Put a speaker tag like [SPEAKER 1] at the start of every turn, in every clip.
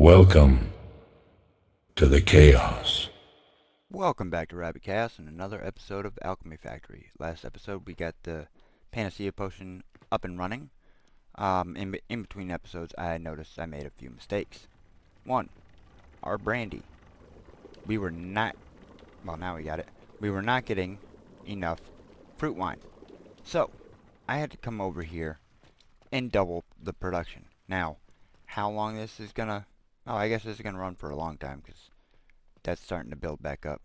[SPEAKER 1] Welcome to the Chaos.
[SPEAKER 2] Welcome back to RabidKaos and another episode of Alchemy Factory. Last episode we got the Panacea potion up and running. In between episodes I noticed I made a few mistakes. One, our brandy. We were not, well now we got it, we were not getting enough fruit wine. So, I had to come over here and double the production. Now, how long this is gonna, oh I guess this is gonna run for a long time because that's starting to build back up.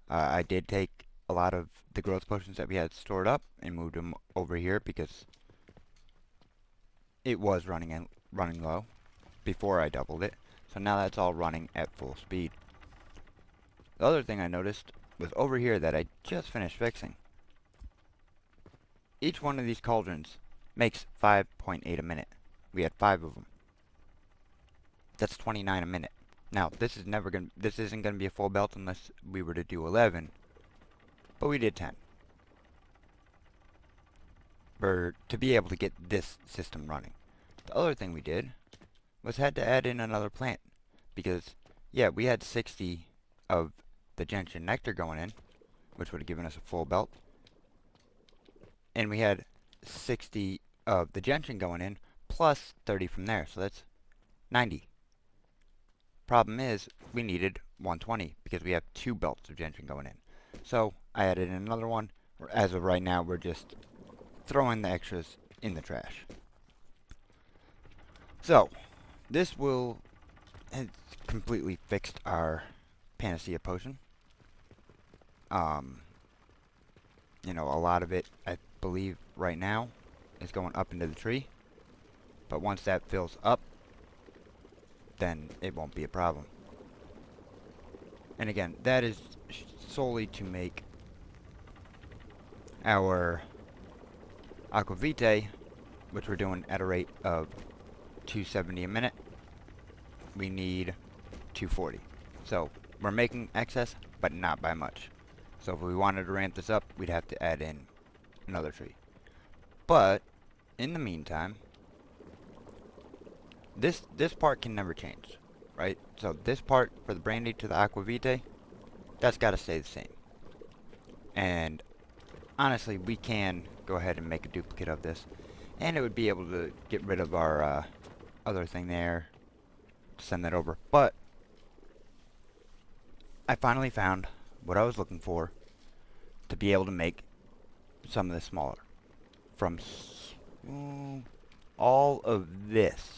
[SPEAKER 2] I did take a lot of the growth potions that we had stored up and moved them over here because it was running low before I doubled it. So now that's all running at full speed. The other thing I noticed was over here that I just finished fixing. Each one of these cauldrons makes 5.8 a minute. We had 5 of them. That's 29 a minute. Now, this isn't gonna be a full belt unless we were to do 11, but we did 10. To be able to get this system running. The other thing we did was had to add in another plant because, yeah, we had 60 of the gentian nectar going in, which would have given us a full belt, and we had 60 of the gentian going in plus 30 from there, so that's 90. Problem is, we needed 120 because we have 2 belts of gentian going in. So, I added in another one. As of right now, we're just throwing the extras in the trash. So, this has completely fixed our Panacea potion. You know, a lot of it, I believe, right now, is going up into the tree. But once that fills up, then it won't be a problem. And again, that is solely to make our aquavitae, which we're doing at a rate of 270 a minute. We need 240. So we're making excess, but not by much. So if we wanted to ramp this up, we'd have to add in another tree. But in the meantime, this part can never change, right? So this part for the brandy to the aquavitae, that's got to stay the same. And honestly, we can go ahead and make a duplicate of this, and it would be able to get rid of our other thing there, send that over. But I finally found what I was looking for to be able to make some of this smaller. From all of this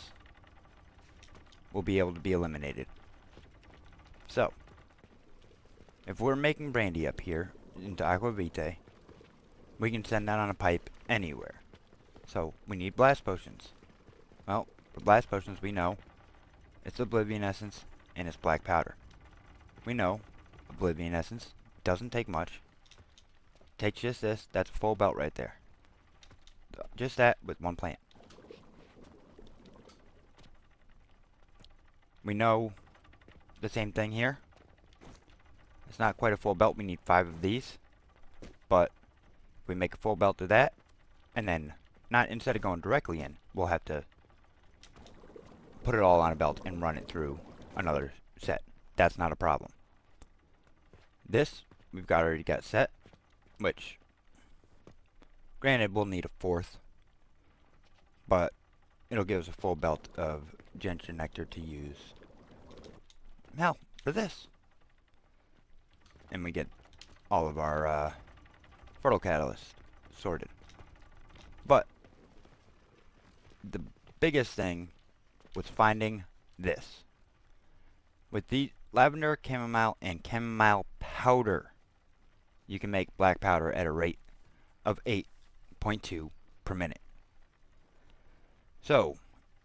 [SPEAKER 2] will be able to be eliminated. So, if we're making brandy up here into aquavitae, we can send that on a pipe anywhere. So, we need blast potions. Well, for blast potions we know it's oblivion essence and it's black powder. We know oblivion essence doesn't take much. Takes just this, that's a full belt right there. Just that with one plant. We know the same thing here. It's not quite a full belt, we need 5 of these. But if we make a full belt of that, and then instead of going directly in, we'll have to put it all on a belt and run it through another set. That's not a problem. This we've already got set, which granted we'll need a 4th, but it'll give us a full belt of gentian nectar to use now for this. And we get all of our fertile catalyst sorted. But the biggest thing was finding this. With the lavender, chamomile, and chamomile powder, you can make black powder at a rate of 8.2 per minute. So,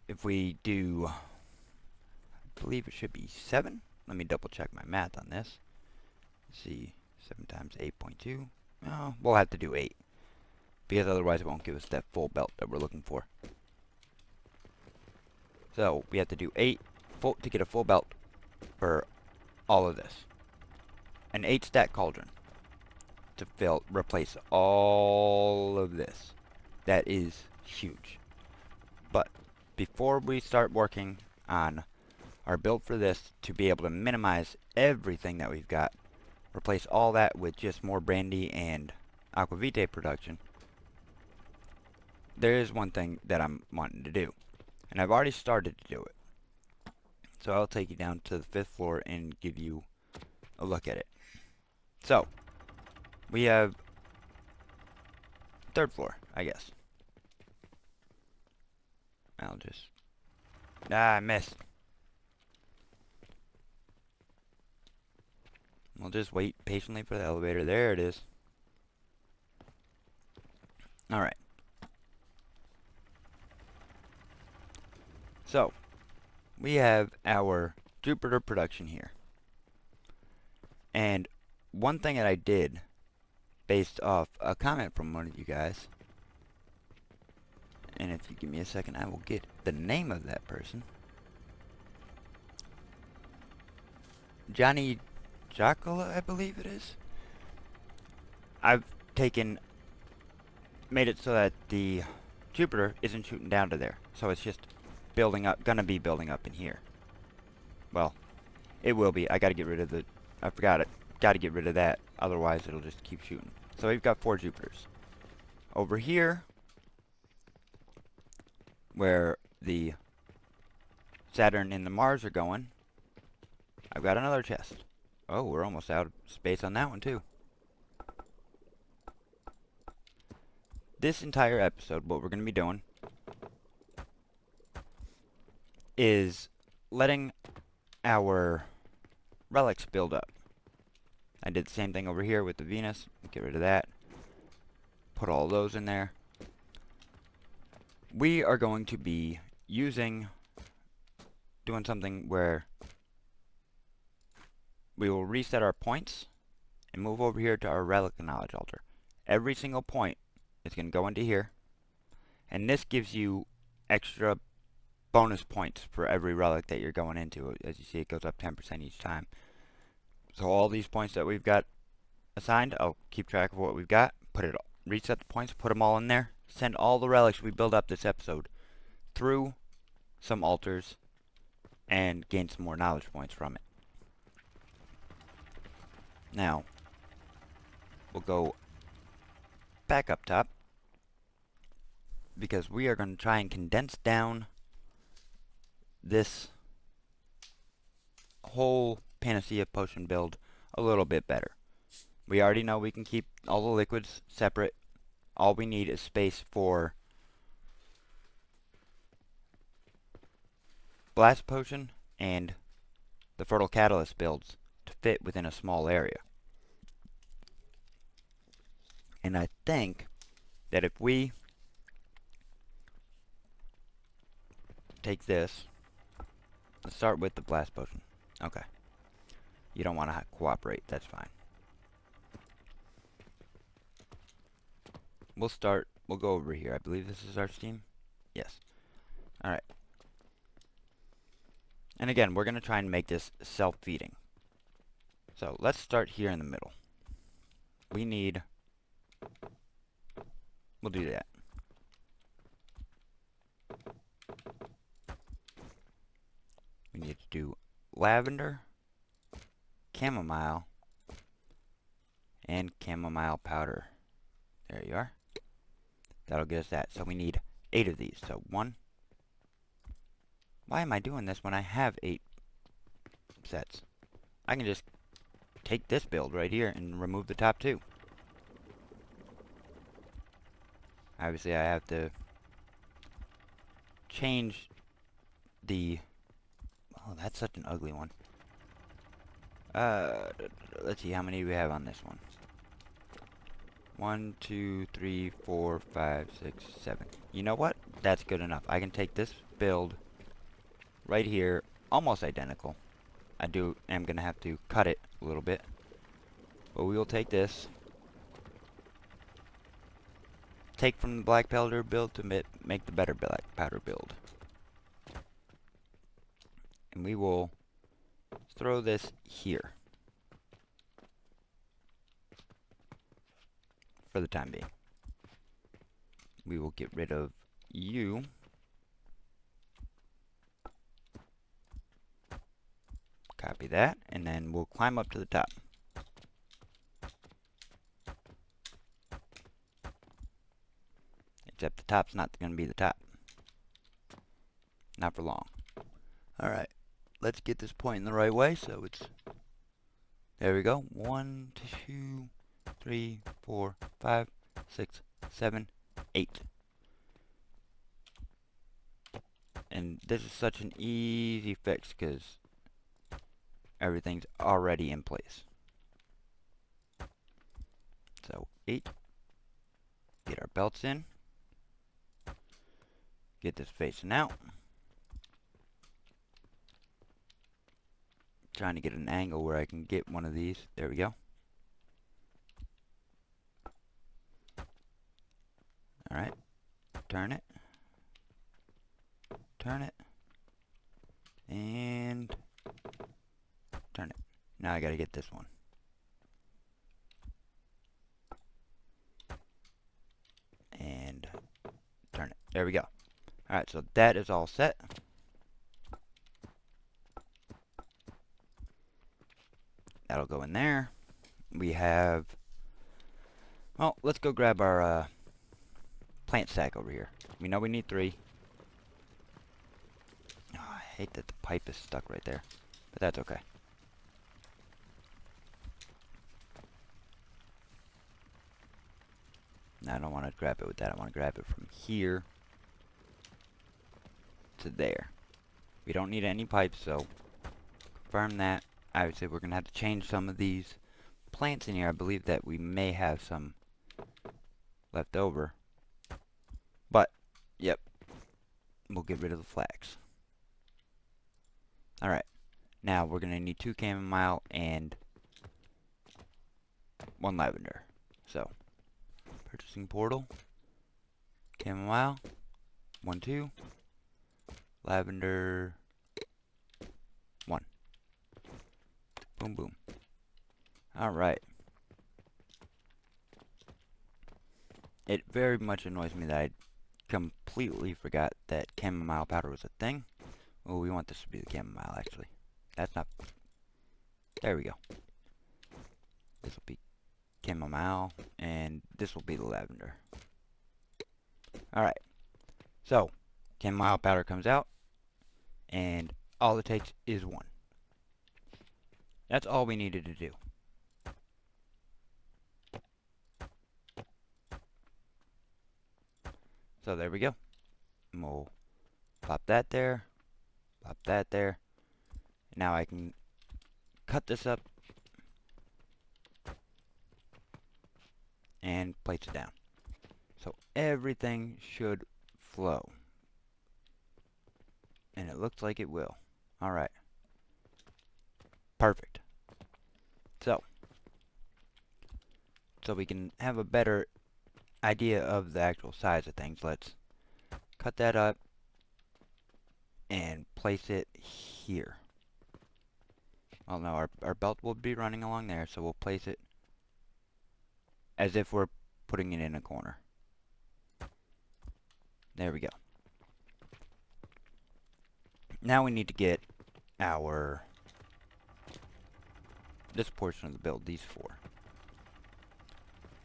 [SPEAKER 2] if we do, I believe it should be 7. Let me double check my math on this. Let's see, 7 times 8.2. Oh, we'll have to do 8. Because otherwise it won't give us that full belt that we're looking for. So, we have to do 8 to get a full belt for all of this. An 8 stack cauldron to replace all of this. That is huge. But before we start working on our build for this to be able to minimize everything that we've got. Replace all that with just more brandy and aquavitae production. There is one thing that I'm wanting to do, and I've already started to do it. So I'll take you down to the 5th floor and give you a look at it. So, we have 3rd floor, I guess. I'll just... I missed. We'll just wait patiently for the elevator. There it is. Alright. So, we have our Jupiter production here. And one thing that I did, based off a comment from one of you guys, and if you give me a second, I will get the name of that person. Johnny Jacala, I believe it is. I've made it so that the Jupiter isn't shooting down to there. So it's just building up, gonna be building up in here. Well, it will be. I gotta get rid of the, I forgot it. Gotta get rid of that, otherwise it'll just keep shooting. So we've got 4 Jupiters. Over here, where the Saturn and the Mars are going, I've got another chest. Oh, we're almost out of space on that one too. This entire episode, what we're going to be doing is letting our relics build up. I did the same thing over here with the Venus. Get rid of that. Put all those in there. We are going to be doing something where we will reset our points and move over here to our relic knowledge altar. Every single point is going to go into here, and this gives you extra bonus points for every relic that you're going into. As you see, it goes up 10% each time. So all these points that we've got assigned, I'll keep track of what we've got, reset the points, put them all in there, send all the relics we build up this episode through some altars, and gain some more knowledge points from it. Now, we'll go back up top, because we are going to try and condense down this whole Panacea potion build a little bit better. We already know we can keep all the liquids separate. All we need is space for Blast Potion and the Fertile Catalyst builds to fit within a small area. And I think that if we take this, let's start with the Blast Potion. Okay. You don't want to cooperate, that's fine. We'll go over here. I believe this is our steam. Yes. Alright. And again, we're going to try and make this self-feeding. So, let's start here in the middle. We'll do that. We need to do lavender, chamomile, and chamomile powder. There you are. That'll get us that. So we need 8 of these. So 1. Why am I doing this when I have 8 sets? I can just take this build right here and remove the top 2. Obviously I have to change the... Oh, that's such an ugly one. Let's see how many we have on this one. 1, 2, 3, 4, 5, 6, 7. You know what? That's good enough. I can take this build right here, almost identical. I am going to have to cut it a little bit. But we will take this, take from the black powder build to make the better black powder build. And we will throw this here for the time being. We will get rid of you. Copy that, and then we'll climb up to the top. Except the top's not going to be the top. Not for long. Alright, let's get this pointing the right way so it's... There we go. 1, 2, 3, 4, 5, 6, 7, 8. And this is such an easy fix because everything's already in place. So 8. Get our belts in. Get this facing out. Trying to get an angle where I can get one of these. There we go. Alright. Turn it. Turn it. And turn it. Now I gotta get this one. And turn it. There we go. Alright, so that is all set. That'll go in there. We have... Well, let's go grab our plant stack over here. We know we need 3. Oh, I hate that the pipe is stuck right there. But that's okay. Now I don't want to grab it with that. I want to grab it from here to there. We don't need any pipes, so confirm that. Obviously, we're going to have to change some of these plants in here. I believe that we may have some left over. But, yep, we'll get rid of the flags. Alright, now we're going to need 2 chamomile and 1 lavender. So, purchasing portal, chamomile, 1, 2, lavender, 1. Boom, boom. Alright. It very much annoys me that I completely forgot that chamomile powder was a thing. Oh, we want this to be the chamomile, actually. That's not... There we go. This will be chamomile, and this will be the lavender. Alright. So, chamomile powder comes out, and all it takes is 1. That's all we needed to do. So there we go. And we'll pop that there. Pop that there. Now I can cut this up and place it down. So everything should flow. And it looks like it will. Alright. Perfect. So we can have a better idea of the actual size of things. Let's cut that up and place it here. Well, no, our belt will be running along there, so we'll place it as if we're putting it in a corner. There we go. Now we need to get this portion of the build, these 4.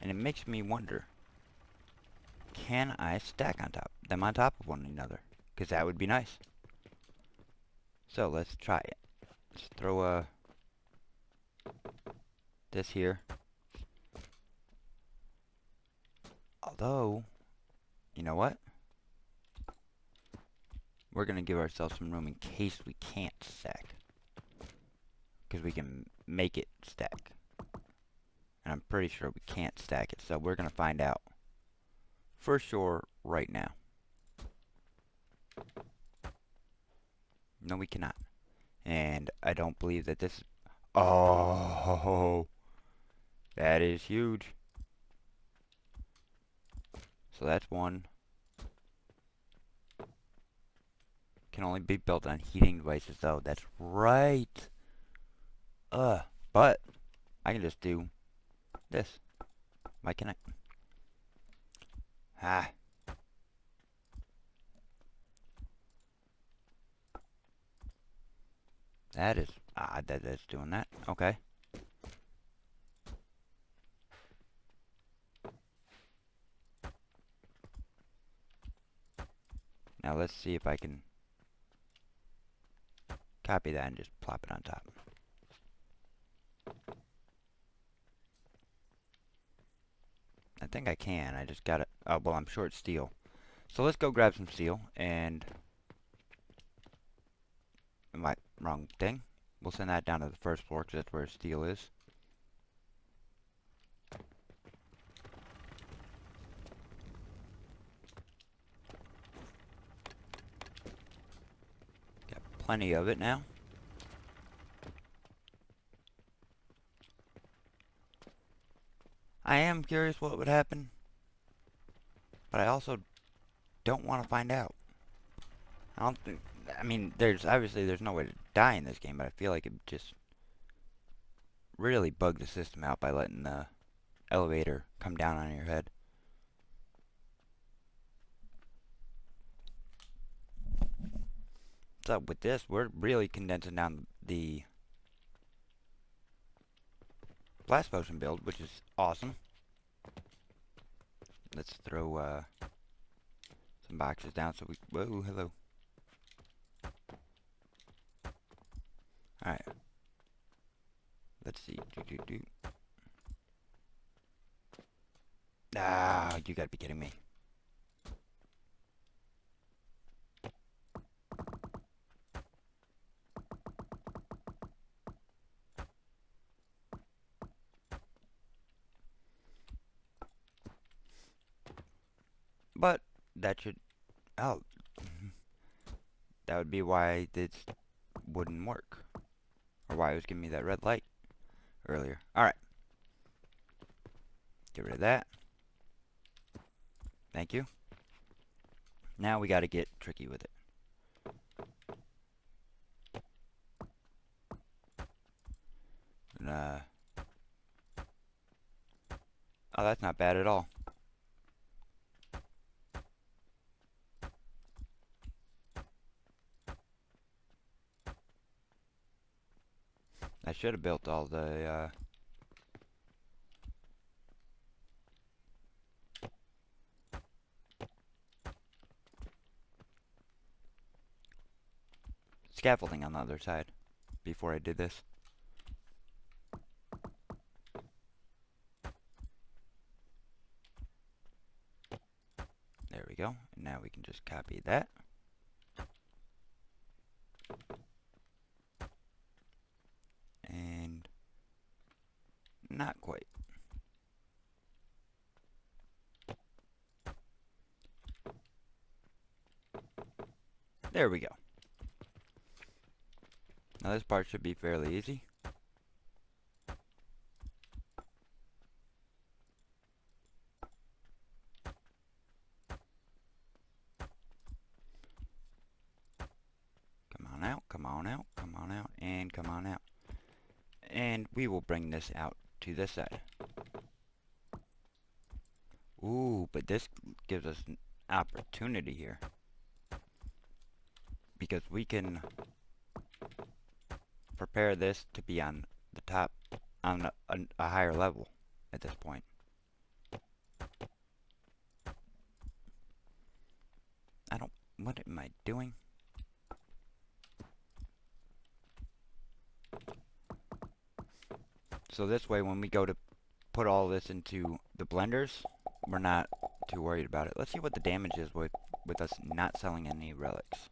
[SPEAKER 2] And it makes me wonder, can I stack them on top of one another? Because that would be nice. So let's try it. Let's throw this here. Although, you know what? We're going to give ourselves some room in case we can't stack. Because we can make it stack. And I'm pretty sure we can't stack it. So we're going to find out for sure right now. No, we cannot. And I don't believe that this... Oh! That is huge. So that's 1. Can only be built on heating devices, though. That's right. But I can just do this. Why can't I? That is odd that that's doing that. Okay. Now let's see if I can copy that and just plop it on top. I think I can. I just got it. Oh, well, I'm short steel. So let's go grab some steel and... wrong thing. We'll send that down to the first floor because that's where steel is. Got plenty of it now. I am curious what would happen, but I also don't want to find out. I don't think... I mean, there's no way to die in this game, but I feel like it just really bugged the system out by letting the elevator come down on your head. So with this, we're really condensing down the blast potion build, which is awesome. Let's throw some boxes down so we... Whoa, hello. Alright. Let's see. Ah, you gotta be kidding me. But that should... Oh. That would be why this wouldn't work. Or why it was giving me that red light earlier. Alright. Get rid of that. Thank you. Now we gotta get tricky with it. Oh, that's not bad at all. I should have built all the scaffolding on the other side before I did this. There we go. And now we can just copy that. And not quite. There we go. Now this part should be fairly easy. Come on out, come on out, come on out, and come on out. And we will bring this out to this side. Ooh, but this gives us an opportunity here. Because we can prepare this to be on the top, on a higher level at this point. What am I doing? So this way, when we go to put all this into the blenders, we're not too worried about it. Let's see what the damage is with us not selling any relics.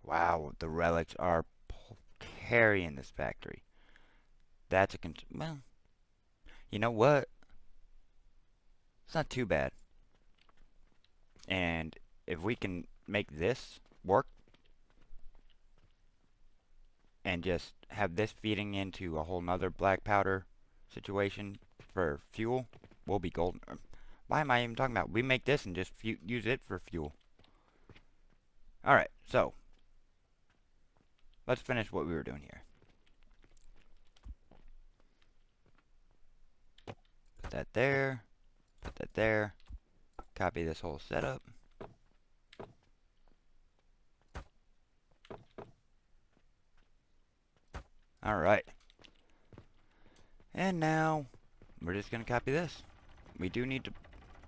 [SPEAKER 2] Wow, the relics are carrying this factory. That's a well, you know what? It's not too bad. And if we can make this work and just have this feeding into a whole nother black powder situation for fuel, we'll be golden. Why am I even talking about? We make this and just use it for fuel. Alright, so let's finish what we were doing here. Put that there. Put that there. Copy this whole setup. Alright. And now, we're just gonna copy this. We do need to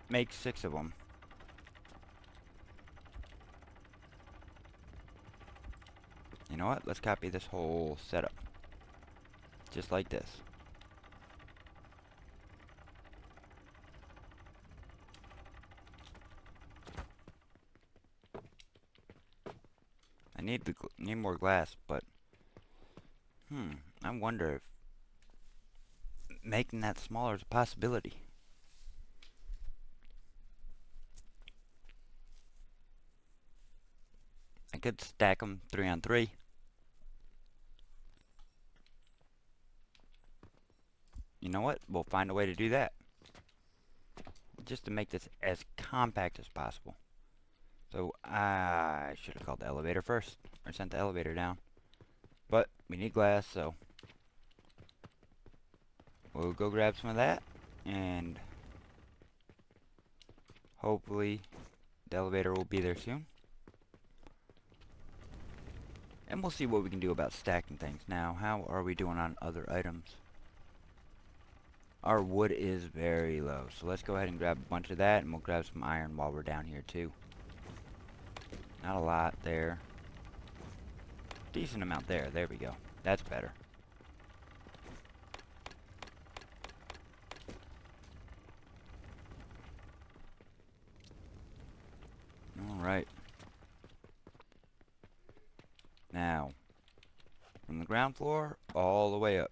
[SPEAKER 2] make 6 of them. You know what? Let's copy this whole setup. Just like this. I need more glass, but I wonder if making that smaller is a possibility. I could stack them 3 on 3. You know what? We'll find a way to do that. Just to make this as compact as possible. So I should have called the elevator first, or sent the elevator down. But we need glass, so we'll go grab some of that, and hopefully the elevator will be there soon. And we'll see what we can do about stacking things. Now, how are we doing on other items? Our wood is very low, so let's go ahead and grab a bunch of that, and we'll grab some iron while we're down here too. Not a lot there. Decent amount there. There we go. That's better. Alright. Now, from the ground floor all the way up.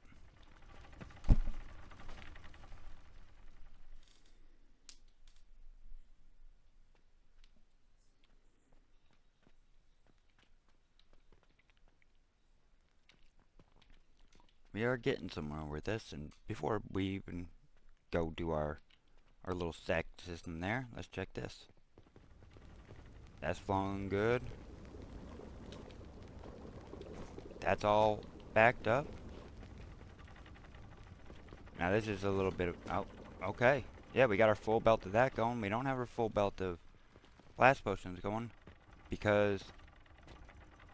[SPEAKER 2] We are getting somewhere with this, and before we even go do our little stack system there, let's check this. That's flowing good. That's all backed up. Now this is a little bit of, oh, okay. Yeah, we got our full belt of that going. We don't have our full belt of blast potions going because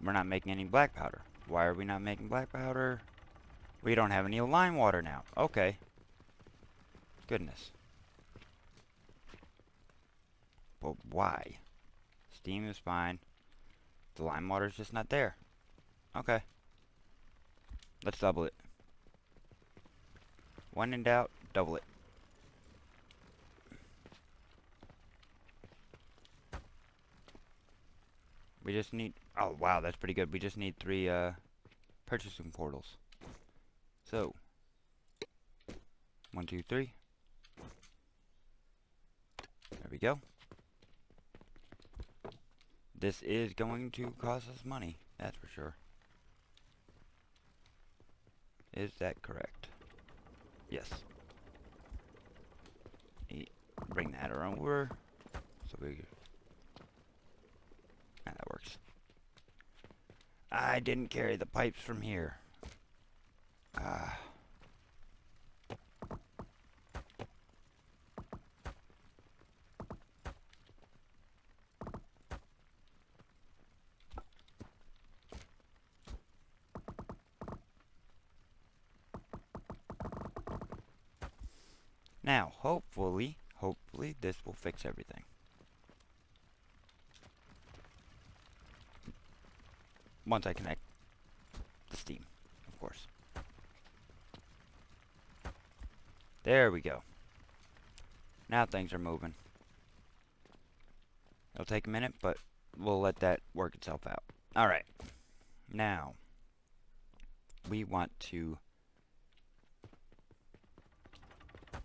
[SPEAKER 2] we're not making any black powder. Why are we not making black powder? We don't have any lime water now. Okay. Goodness. But why? Steam is fine. The lime water is just not there. Okay. Let's double it. When in doubt, double it. We just need... Oh, wow, that's pretty good. We just need 3 purchasing portals. So, 1, 2, 3. There we go. This is going to cost us money, that's for sure. Is that correct? Yes. Bring that around over. So we... Ah, that works. I didn't carry the pipes from here. Now, hopefully this will fix everything. Once I connect the steam, of course. There we go. Now things are moving. It'll take a minute, but we'll let that work itself out. Alright. Now, we want to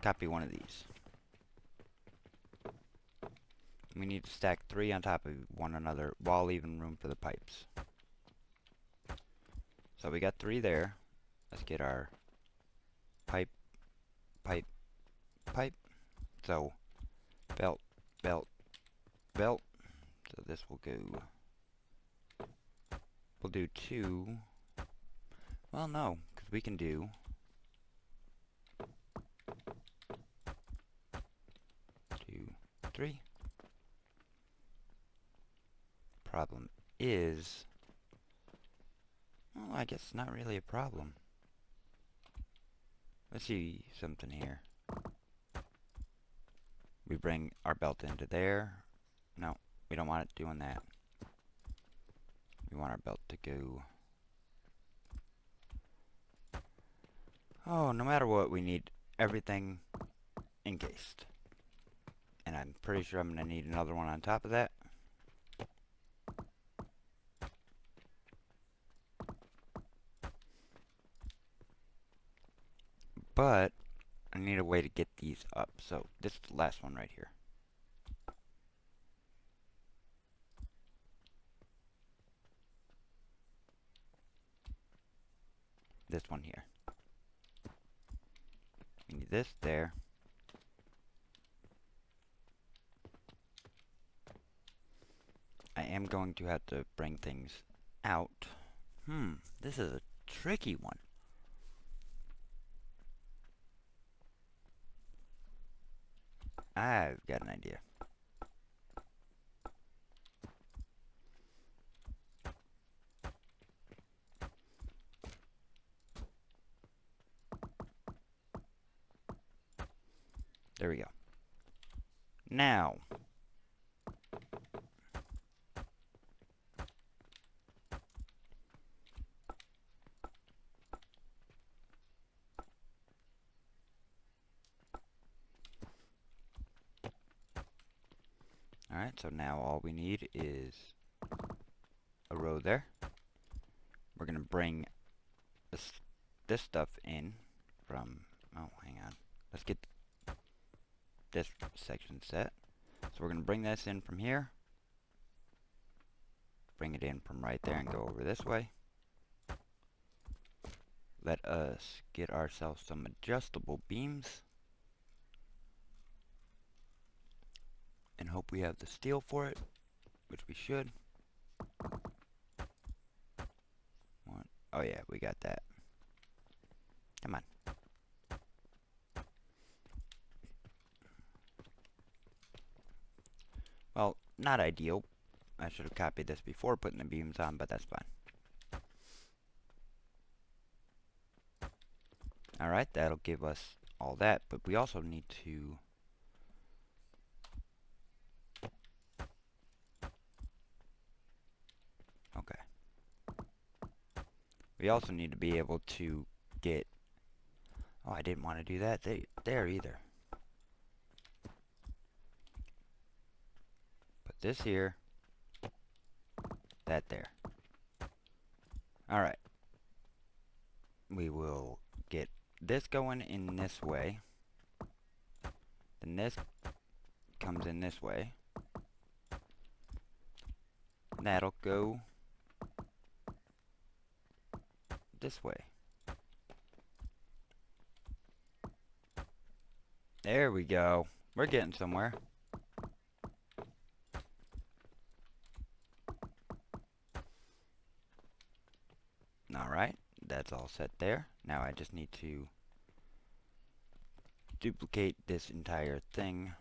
[SPEAKER 2] copy one of these. We need to stack 3 on top of one another while leaving room for the pipes. So we got 3 there. Let's get our pipe. So, belt. So this will go... We'll do 2. Well, no, because we can do... 2, 3. Problem is... Well, I guess it's not really a problem. let's see something here. We bring our belt into there. No, we don't want it doing that. We want our belt to go. Oh, no matter what, we need everything encased. And I'm pretty sure I'm going to need another one on top of that. But I need a way to get these up. So this is the last one right here. This one here. We need this there. I am going to have to bring things out. This is a tricky one. I've got an idea. There we go. Now, alright, so now all we need is a row there. We're going to bring this stuff in from, oh, hang on. Let's get this section set. So we're going to bring this in from here. Bring it in from right there and go over this way. Let us get ourselves some adjustable beams. And hope we have the steel for it, which we should. Oh yeah, we got that. Come on. Well, not ideal. I should have copied this before putting the beams on, but that's fine. Alright, that'll give us all that, but we also need to we also need to be able to get, oh, I didn't want to do that there either. Put this here, that there. Alright. We will get this going in this way. Then this comes in this way. And that'll go this way. There we go. We're getting somewhere. Alright, that's all set there. Now I just need to duplicate this entire thing.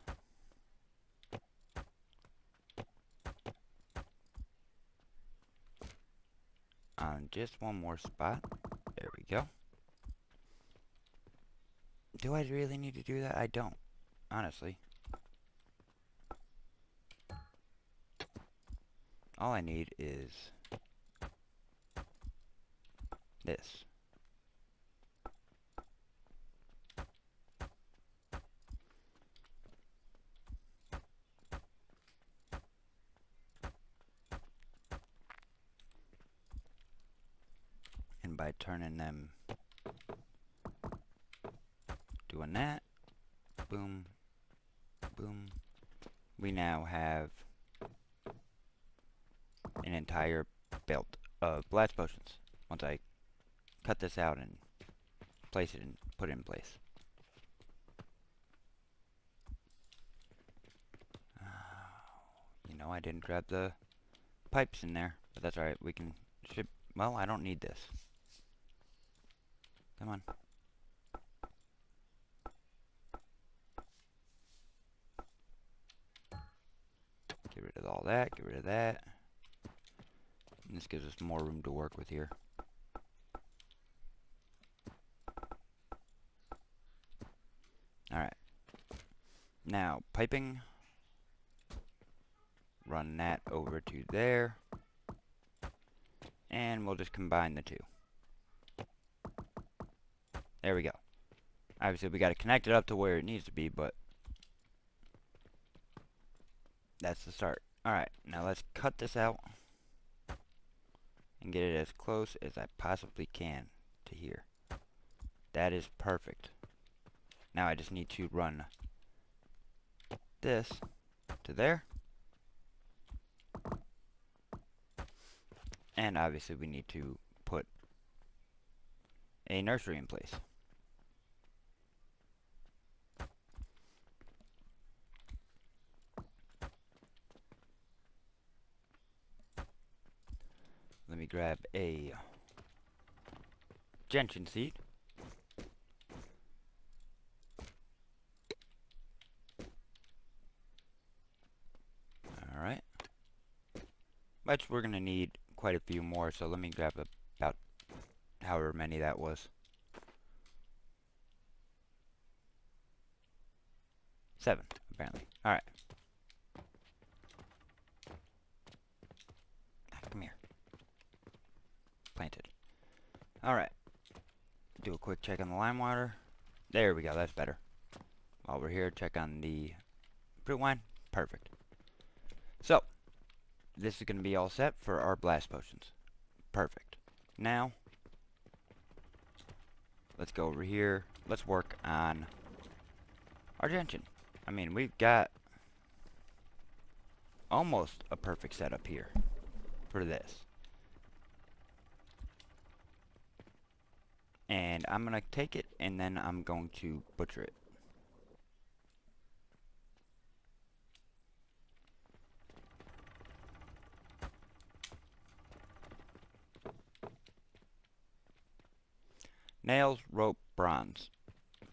[SPEAKER 2] On just one more spot. There we go. Do I really need to do that? I don't, honestly. All I need is this. And by turning them, doing that, boom, boom, we now have an entire belt of blast potions. Once I cut this out and place it and put it in place. You know, I didn't grab the pipes in there, but that's alright. We can ship. Well, I don't need this. Come on. Get rid of all that, get rid of that. And this gives us more room to work with here. Now, piping. Run that over to there. And we'll just combine the two. There we go. Obviously, we got to connect it up to where it needs to be, but that's the start. Alright, now let's cut this out and get it as close as I possibly can to here. That is perfect. Now I just need to run this to there. And obviously we need to put a nursery in place. Let me grab a gentian seed. Alright. But we're going to need quite a few more, so let me grab about however many that was. 7, apparently. Alright. Come here. Planted. Alright. Do a quick check on the lime water. There we go, that's better. While we're here, check on the fruit wine. Perfect. So, this is going to be all set for our blast potions. Perfect. Now, let's go over here. Let's work on our gentian. I mean, we've got almost a perfect setup here for this. And I'm going to take it, and then I'm going to butcher it. Nails, rope, bronze.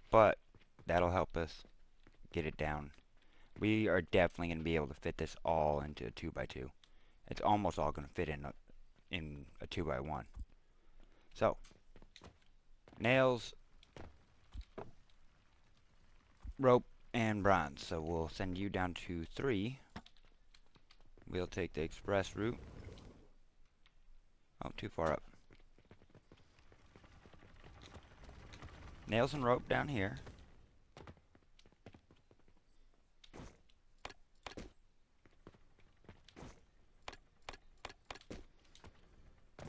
[SPEAKER 2] But that'll help us get it down. We are definitely going to be able to fit this all into a 2x2. It's almost all going to fit in a 2x1. So, nails, rope, and bronze. So we'll send you down to 3. We'll take the express route. Oh, too far up. Nails and rope down here.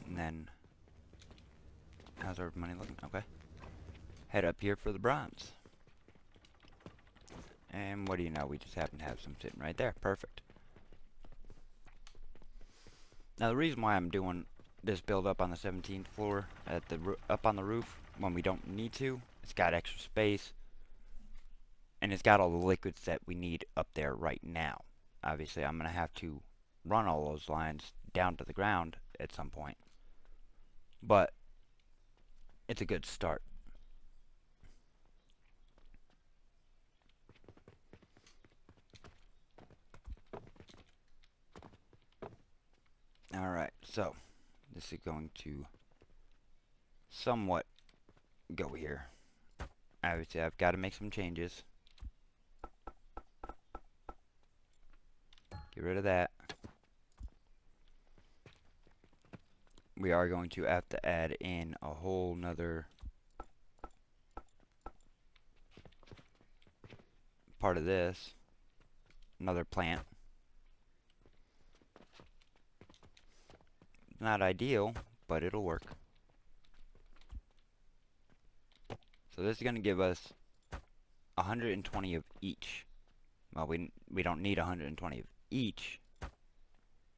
[SPEAKER 2] And then, how's our money looking? Okay. Head up here for the bronze. And what do you know? We just happen to have some sitting right there. Perfect. Now the reason why I'm doing this build up on the 17th floor at the up on the roof when we don't need to, it's got extra space, and it's got all the liquids that we need up there right now. Obviously, I'm gonna have to run all those lines down to the ground at some point, but it's a good start. Alright, so this is going to somewhat go here. Obviously, I've got to make some changes. Get rid of that. We are going to have to add in a whole nother part of this. Another plant. Not ideal, but it'll work. So this is going to give us 120 of each. Well, we don't need 120 of each.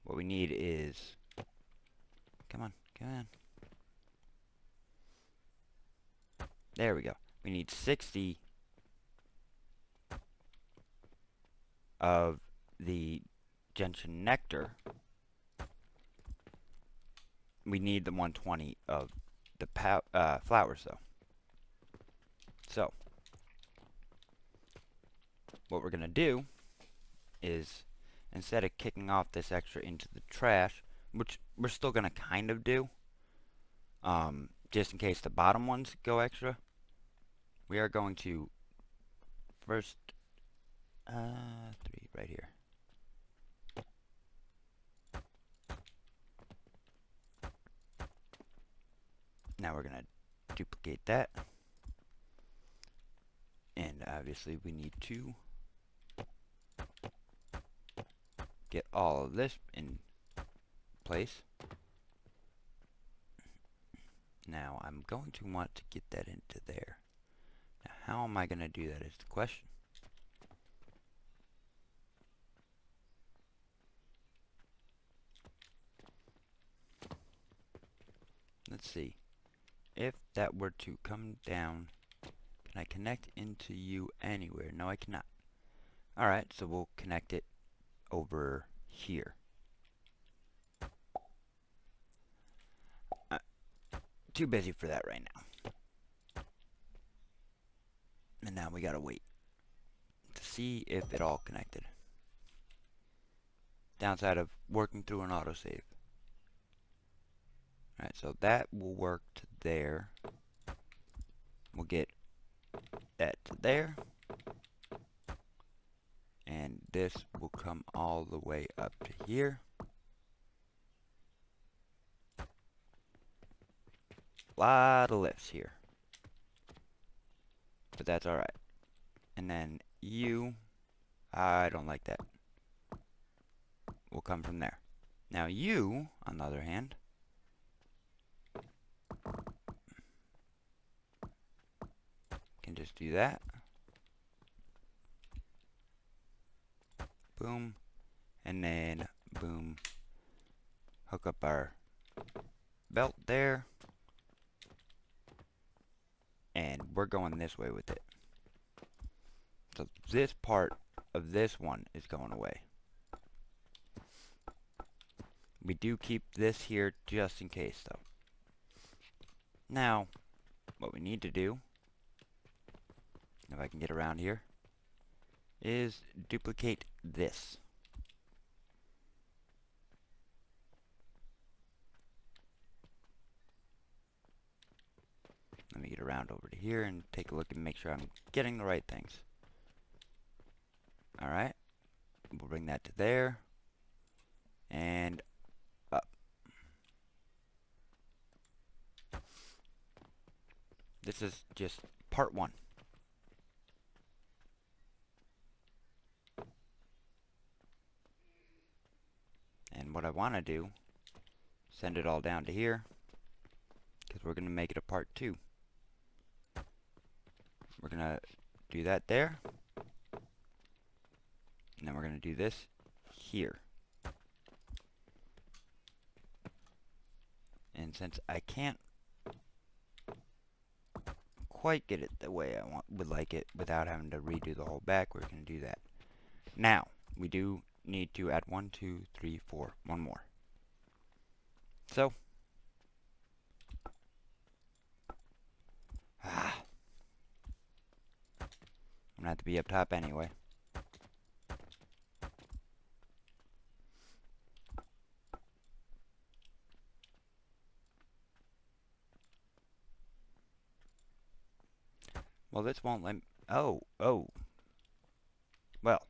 [SPEAKER 2] What we need is... Come on, come on. There we go. We need 60 of the gentian nectar. We need the 120 of the flowers, though. So, what we're going to do is, instead of kicking off this extra into the trash, which we're still going to kind of do, just in case the bottom ones go extra, we are going to first 3 right here. Now we're gonna duplicate that. And obviously we need to get all of this in place. Now I'm going to want to get that into there. Now how am I going to do that is the question. Let's see. If that were to come down, can I connect into you anywhere? No, I cannot. Alright, so we'll connect it over here. Too busy for that right now. And now we gotta wait to see if it all connected. Downside of working through an autosave. Alright, so that will work to there. We'll get that to there. And this will come all the way up to here. Lot of lifts here. But that's alright. And then you, I don't like that, will come from there. Now you, on the other hand, can just do that. Boom. And then, boom. Hook up our belt there. And we're going this way with it. So this part of this one is going away. We do keep this here just in case though. Now, what we need to do, if I can get around here, is duplicate this. Let me get around over to here and take a look and make sure I'm getting the right things. Alright, we'll bring that to there, and up. This is just part 1. And what I want to do, send it all down to here, because we're going to make it a part 2. We're going to do that there. And then we're going to do this here. And since I can't quite get it the way I would like it without having to redo the whole back, we're going to do that. Now, we do need to add 1, 2, 3, 4, one more. So, I'm going to have to be up top anyway. Well, this won't let me... Oh. Well.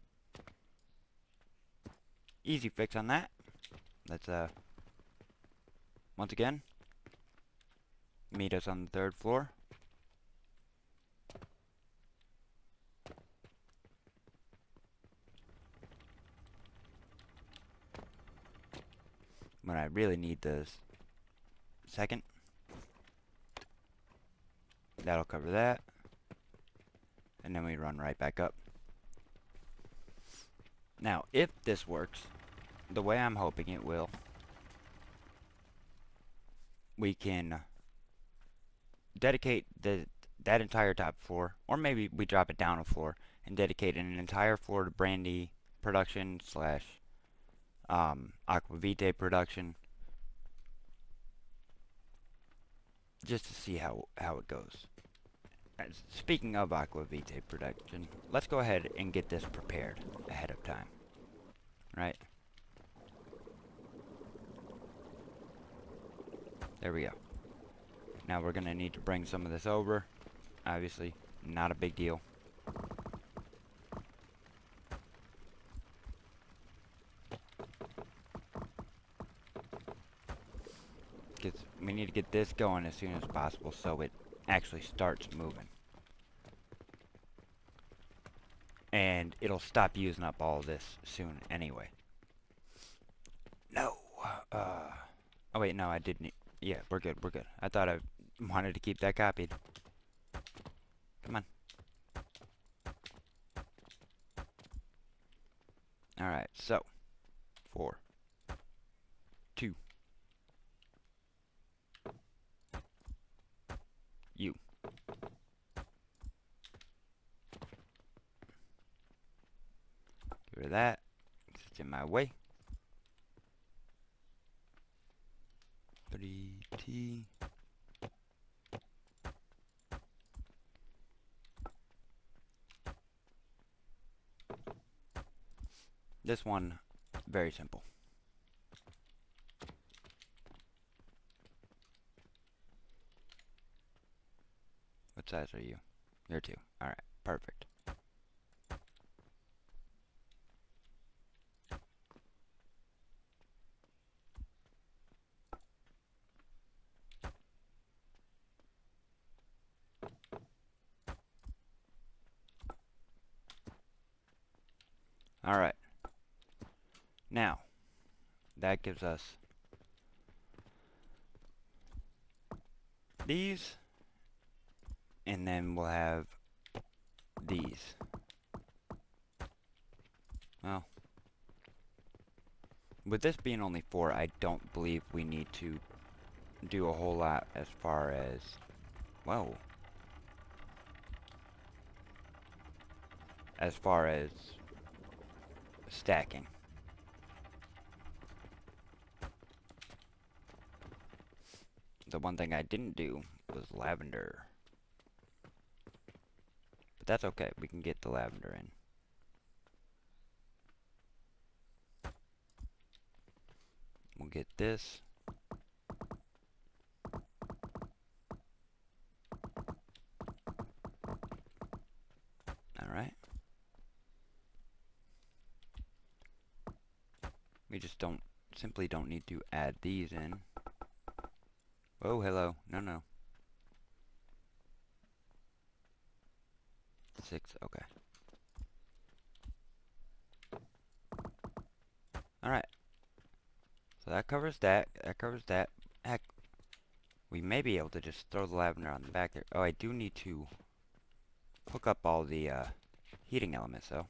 [SPEAKER 2] Easy fix on that. Let's, once again, meet us on the 3rd floor. When I really need the 2nd. That'll cover that. And then we run right back up. Now, if this works, the way I'm hoping it will, we can dedicate that entire top floor, or maybe we drop it down a floor and dedicate an entire floor to brandy production slash aquavitae production, just to see how it goes. Speaking of aquavitae production, let's go ahead and get this prepared ahead of time. Right? There we go. Now we're going to need to bring some of this over. Obviously, not a big deal. Because we need to get this going as soon as possible so it actually starts moving. And it'll stop using up all this soon anyway. No. Oh wait, no, I didn't. Yeah, we're good, we're good. I thought I wanted to keep that copied. Come on. Alright, so. 4. 2. You. Get rid of that. It's in my way. 3T. This one, very simple. What size are you? You're 2. Alright, perfect. Alright. Now, that gives us these, and then we'll have these. Well, with this being only 4, I don't believe we need to do a whole lot as far as, whoa, as far as stacking. The one thing I didn't do was lavender. But that's okay, we can get the lavender in. We'll get this. Alright. We just simply don't need to add these in. Oh, hello. No, no. 6, okay. Alright. So that covers that. That covers that. Heck, we may be able to just throw the lavender on the back there. Oh, I do need to hook up all the heating elements, though.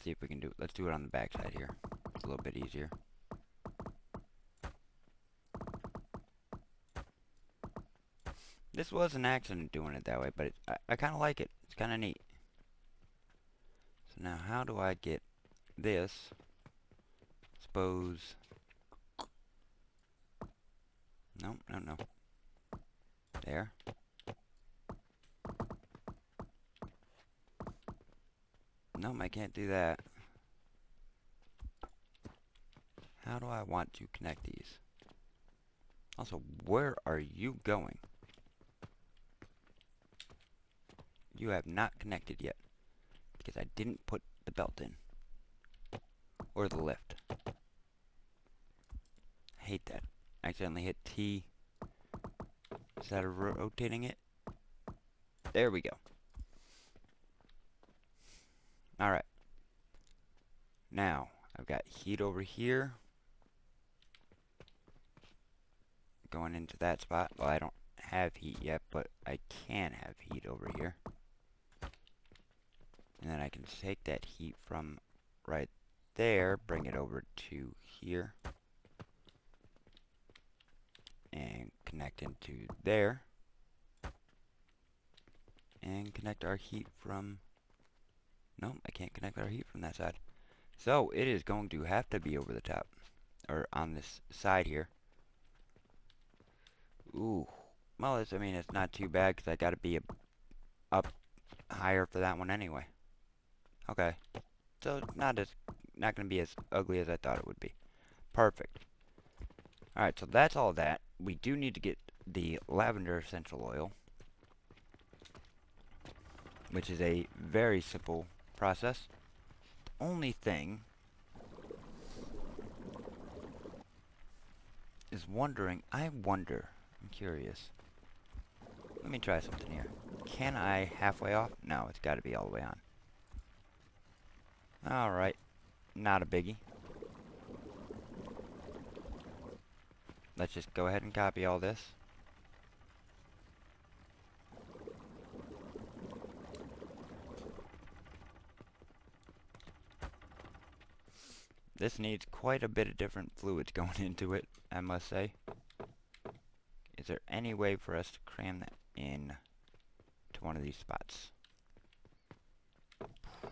[SPEAKER 2] See if we can do it. Let's do it on the back side here. It's a little bit easier. This was an accident doing it that way, but I kind of like it. It's kind of neat. So now how do I get this? Suppose. No, no, no. There. Nope, I can't do that. How do I want to connect these? Also, where are you going? You have not connected yet. Because I didn't put the belt in. Or the lift. I hate that. I accidentally hit T. Instead of rotating it. There we go. Alright. Now, I've got heat over here. Going into that spot. Well, I don't have heat yet, but I can have heat over here. And then I can take that heat from right there, bring it over to here. And connect into there. And connect our heat from... Nope, I can't connect our heat from that side. So, it is going to have to be over the top. Or on this side here. Ooh. Well, I mean, it's not too bad because I got to be up higher for that one anyway. Okay. So, not going to be as ugly as I thought it would be. Perfect. Alright, so that's all that. We do need to get the lavender essential oil. which is a very simple process. The only thing is I'm curious. Let me try something here. Can I halfway off? No, it's got to be all the way on. Alright, not a biggie. Let's just go ahead and copy all this. This needs quite a bit of different fluids going into it, I must say. Is there any way for us to cram that in to one of these spots?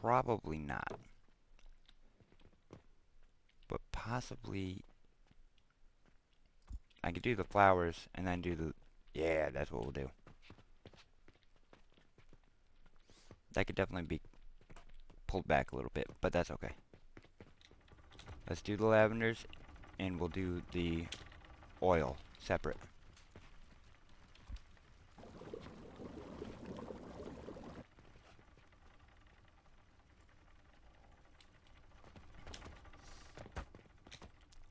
[SPEAKER 2] Probably not. But possibly I could do the flowers and then do the... Yeah, that's what we'll do. That could definitely be pulled back a little bit, but that's okay. Let's do the lavenders, and we'll do the oil separate.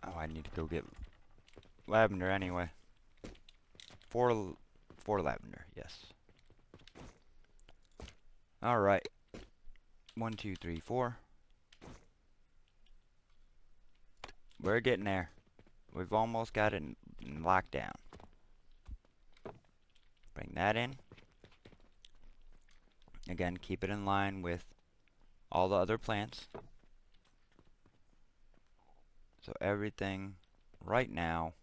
[SPEAKER 2] Oh, I need to go get lavender anyway. Four lavender, yes. Alright. 1, 2, 3, 4. We're getting there. We've almost got it locked down. Bring that in. Again, keep it in line with all the other plants. So everything right now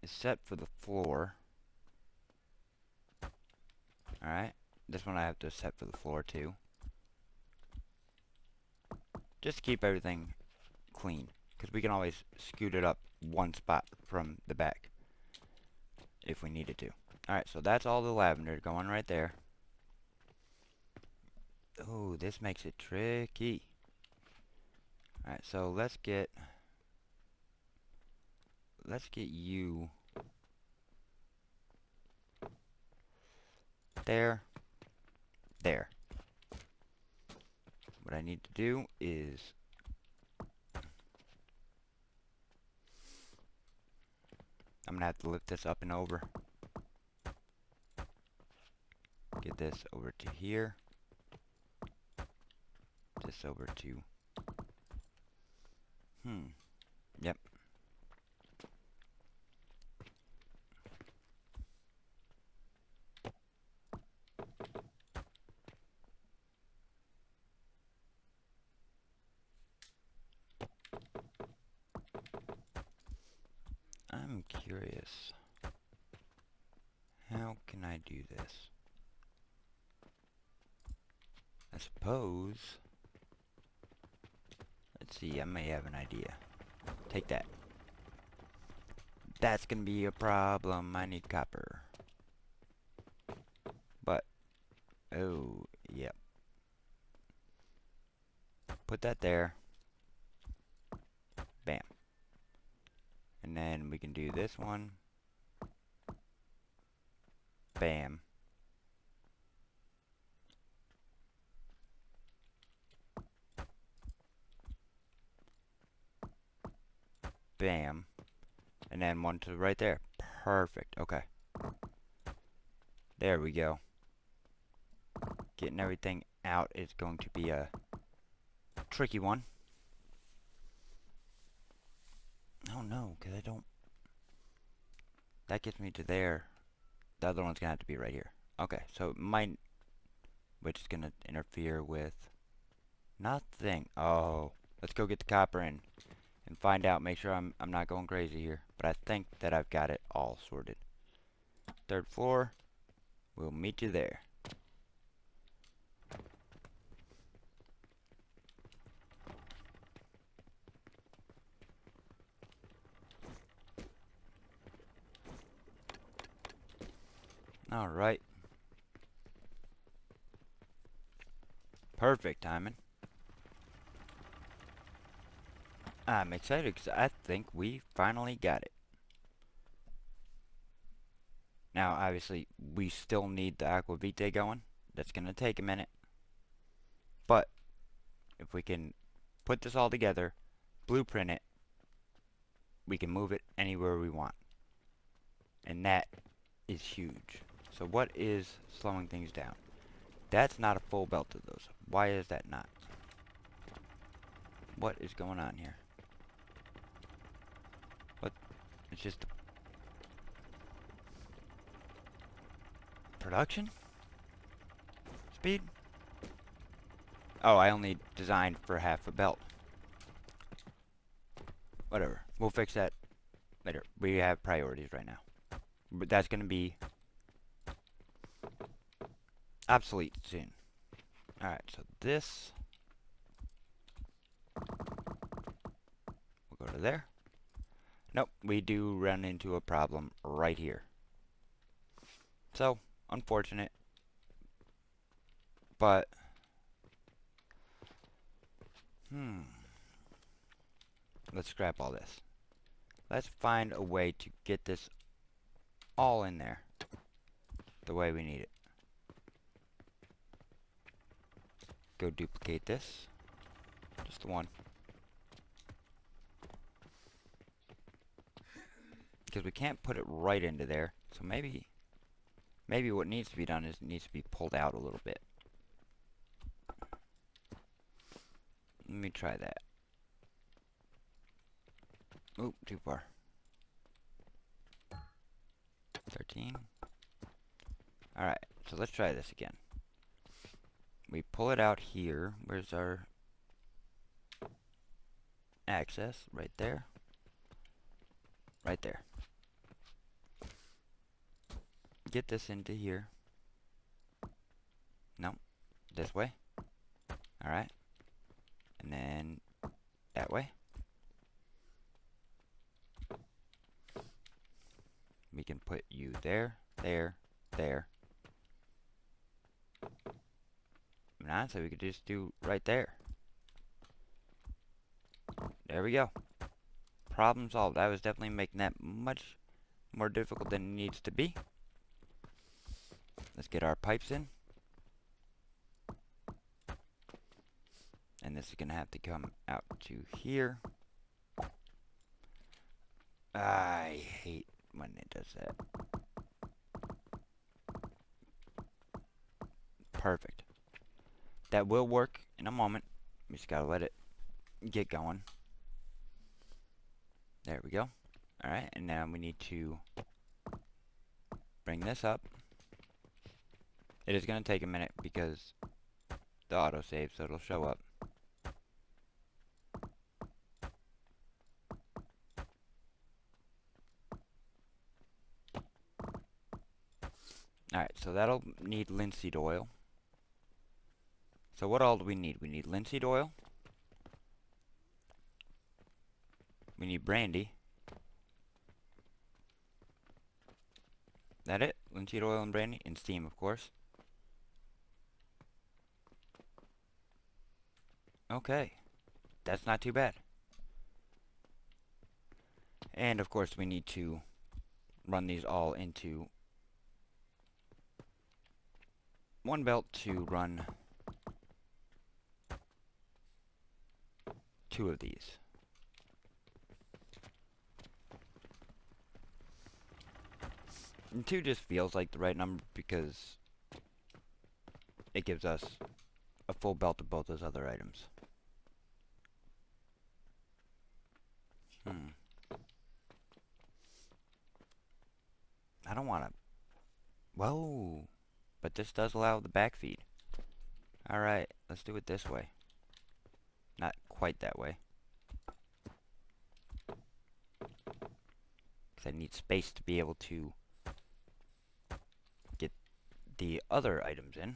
[SPEAKER 2] is set for the floor. Alright. This one I have to set for the floor too. Just to keep everything clean, because we can always scoot it up one spot from the back if we needed to. Alright, so that's all the lavender going right there. Oh, this makes it tricky. Alright, so let's get you there. What I need to do is I'm gonna have to lift this up and over. Get this over to here. This over to... Yep. I'm curious. How can I do this? I suppose... Let's see, I may have an idea. Take that. That's gonna be a problem. I need copper. But, oh, yep. Put that there. Bam. And then we can do this one. Bam. Bam. And then one to right there. Perfect. Okay. There we go. Getting everything out is going to be a tricky one. Oh no, because I don't... That gets me to there. The other one's going to have to be right here. Okay, so it might... Which is going to interfere with... Nothing. Oh. Let's go get the copper in. And find out, make sure I'm not going crazy here. But I think that I've got it all sorted. Third floor. We'll meet you there. Alright. Perfect timing. I'm excited because I think we finally got it. Now, obviously, we still need the aqua vitae going. That's going to take a minute. But if we can put this all together, blueprint it, we can move it anywhere we want. And that is huge. So what is slowing things down? That's not a full belt of those. Why is that not? What is going on here? What? It's just production? Speed? Oh, I only designed for half a belt. Whatever. We'll fix that later. We have priorities right now. But that's going to be obsolete soon. Alright, so this we'll go to there. Nope, we do run into a problem right here. So, unfortunate. But let's scrap all this. Let's find a way to get this all in there the way we need it. Go duplicate this. Just the one. Because we can't put it right into there. So maybe what needs to be done is it needs to be pulled out a little bit. Let me try that. Oop, too far. 13. Alright, so let's try this again. We pull it out here. Where's our access? Right there. Right there. Get this into here. Nope. This way. Alright. And then that way. We can put you there, there, there. And honestly, we could just do right there. There we go. Problem solved. I was definitely making that much more difficult than it needs to be. Let's get our pipes in. And this is going to have to come out to here. I hate when it does that. Perfect. That will work in a moment. We just gotta let it get going. There we go. Alright, and now we need to bring this up. It is going to take a minute because the autosave, so it'll show up. Alright, so that'll need linseed oil. So what all do we need? We need linseed oil. We need brandy. That it? Linseed oil and brandy? And steam, of course. Okay. That's not too bad. And, of course, we need to run these all into one belt to run 2 of these. And 2 just feels like the right number because it gives us a full belt of both those other items. I don't want to... Whoa! But this does allow the back feed. Alright, let's do it this way. Not quite that way. Because I need space to be able to get the other items in.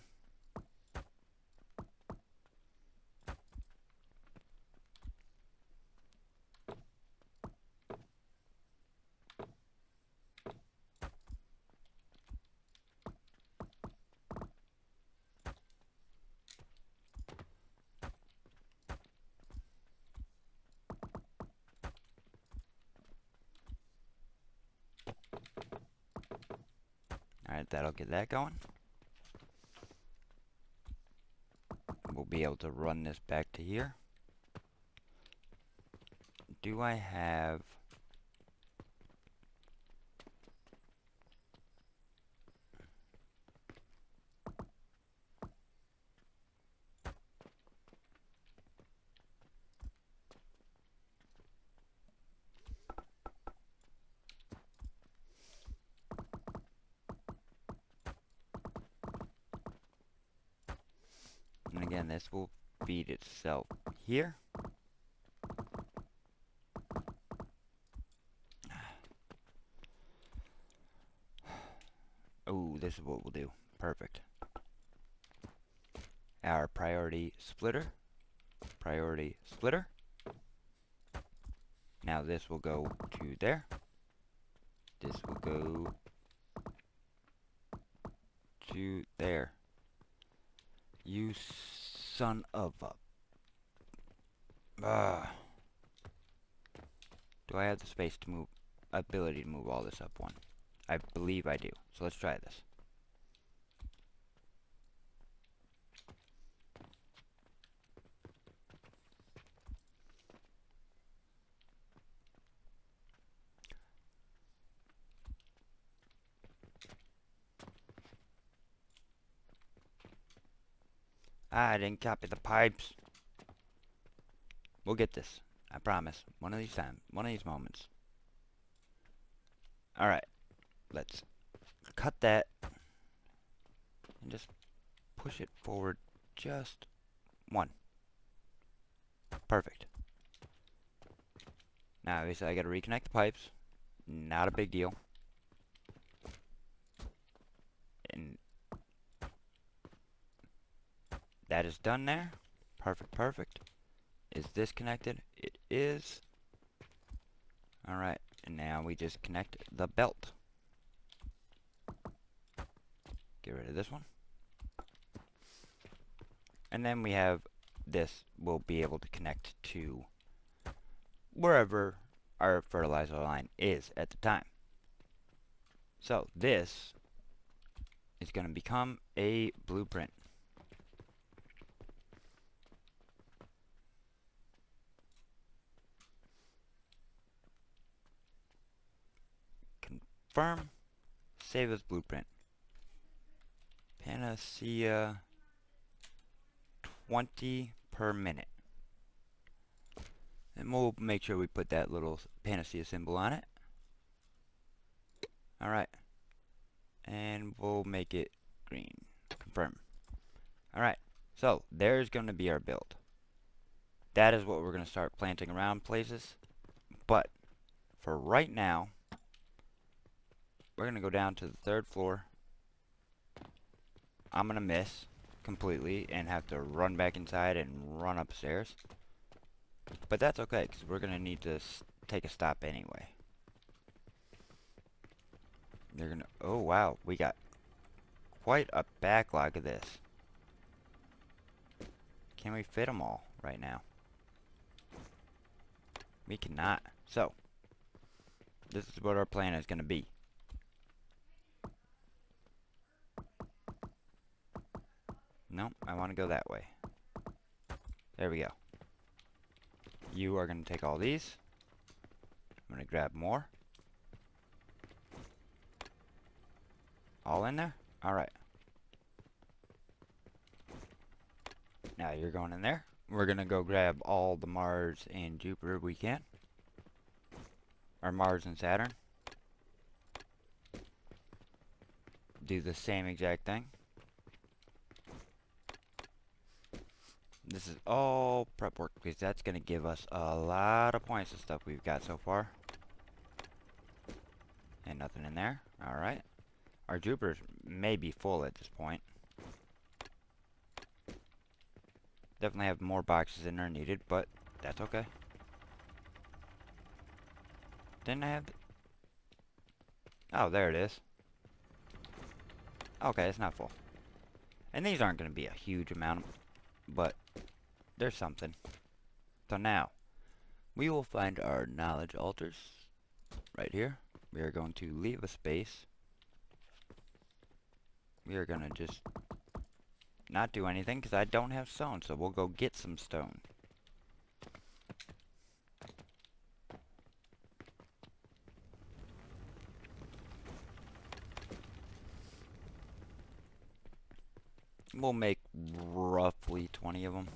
[SPEAKER 2] Alright, that'll get that going. We'll be able to run this back to here. Do I have... And again, this will feed itself here. Oh, this is what we'll do. Perfect. Our priority splitter. Priority splitter. Now this will go to there. This will go to there. You son of a... Do I have the space to move, ability to move all this up one? I believe I do. So let's try this. I didn't copy the pipes. We'll get this. I promise. One of these times. One of these moments. Alright. Let's cut that. And just push it forward just one. Perfect. Now, obviously, I gotta reconnect the pipes. Not a big deal. And that is done there. Perfect, perfect. Is this connected? It is. Alright, and now we just connect the belt. Get rid of this one. And then we have this will be able to connect to wherever our fertilizer line is at the time. So this is going to become a blueprint. Confirm. Save as blueprint. Panacea 20 per minute. And we'll make sure we put that little Panacea symbol on it. Alright. And we'll make it green. Confirm. Alright. So, there's going to be our build. That is what we're going to start planting around places. But, for right now, we're going to go down to the 3rd floor. I'm going to miss completely and have to run back inside and run upstairs. But that's okay, because we're going to need to take a stop anyway. They're going to... Oh, wow. We got quite a backlog of this. Can we fit them all right now? We cannot. So, this is what our plan is going to be. No, I want to go that way. There we go. You are going to take all these. I'm going to grab more. All in there? Alright. Now you're going in there. We're going to go grab all the Mars and Jupiter we can. Or Mars and Saturn. Do the same exact thing. This is all prep work because that's going to give us a lot of points of stuff we've got so far. And nothing in there. Alright. Our Jupiters may be full at this point. Definitely have more boxes than are needed, but that's okay. Didn't I have... Oh, there it is. Okay, it's not full. And these aren't going to be a huge amount, but there's something. So now, we will find our knowledge altars right here. We are going to leave a space we are gonna just not do anything because I don't have stone, so we'll go get some stone. We'll make roughly 20 of them.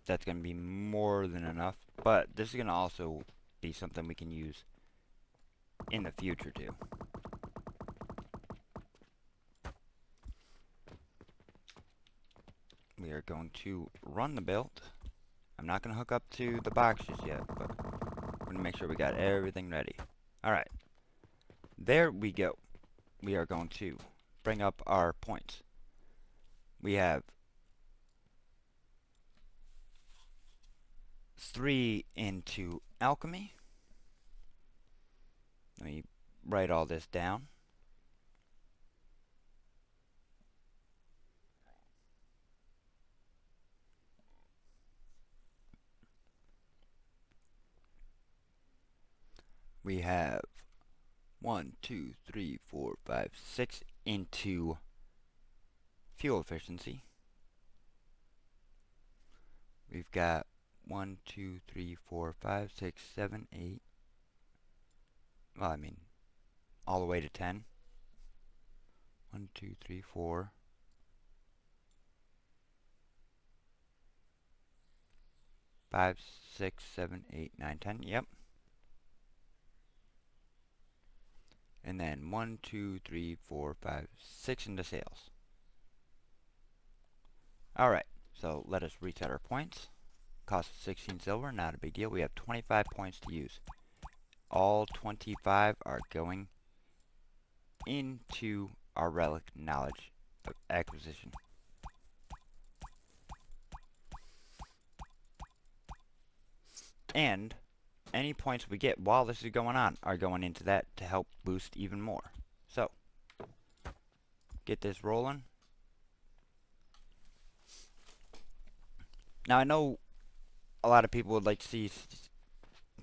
[SPEAKER 2] That's going to be more than enough, but this is going to also be something we can use in the future too. We are going to run the build. I'm not going to hook up to the boxes yet, but we're going to make sure we got everything ready. Alright, there we go. We are going to bring up our points. We have 3 into alchemy. Let me write all this down. We have 1, 2, 3, 4, 5, 6 into fuel efficiency. We've got 1, 2, 3, 4, 5, 6, 7, 8. Well, I mean, all the way to 10. 1, 2, 3, 4. 5, 6, 7, 8, 9, 10. Yep. And then 1, 2, 3, 4, 5, 6 into sales. Alright, so let us reset our points. Cost of 16 silver, not a big deal. We have 25 points to use. All 25 are going into our relic knowledge acquisition. And any points we get while this is going on are going into that to help boost even more. So, get this rolling. Now I know a lot of people would like to see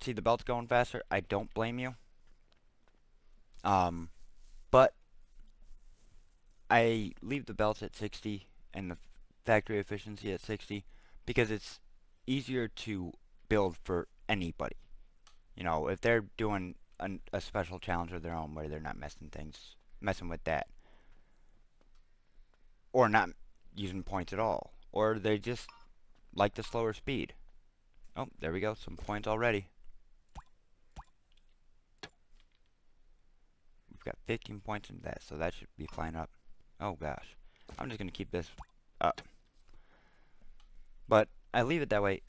[SPEAKER 2] the belts going faster. I don't blame you. But I leave the belts at 60 and the factory efficiency at 60 because it's easier to build for anybody. You know, if they're doing a special challenge of their own where they're not messing with that, or not using points at all, or they just like the slower speed. Oh, there we go, some points already. We've got 15 points in that, so that should be flying up. Oh gosh, I'm just gonna keep this up. But I leave it that way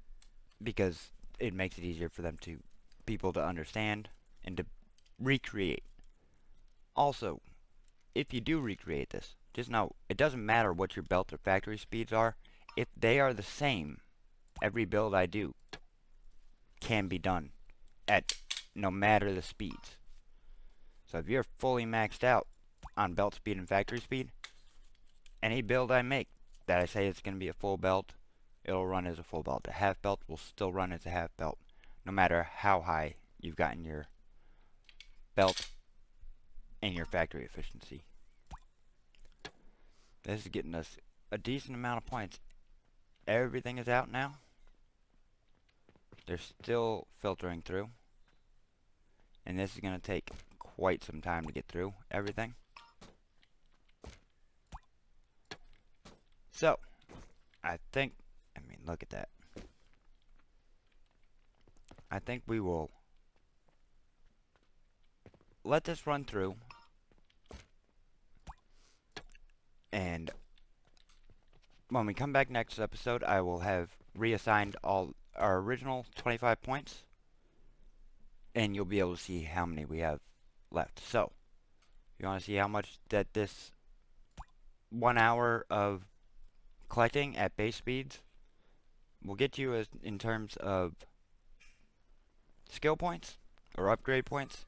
[SPEAKER 2] because it makes it easier for people to understand and to recreate. Also, if you do recreate this, just know it doesn't matter what your belt or factory speeds are. If they are the same, every build I do can be done at no matter the speeds. So if you're fully maxed out on belt speed and factory speed, any build I make that I say it's going to be a full belt, it'll run as a full belt. A half belt will still run as a half belt, no matter how high you've gotten your belt and your factory efficiency. This is getting us a decent amount of points. Everything is out now. They're still filtering through. And this is going to take quite some time to get through everything. So, I mean, look at that. I think we will let this run through. And when we come back next episode, I will have reassigned all our original 25 points. And you'll be able to see how many we have left. So, if you want to see how much that this 1 hour of collecting at base speeds will get you in terms of skill points or upgrade points,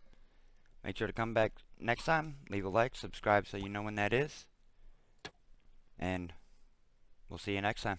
[SPEAKER 2] make sure to come back next time, leave a like, subscribe so you know when that is. And we'll see you next time.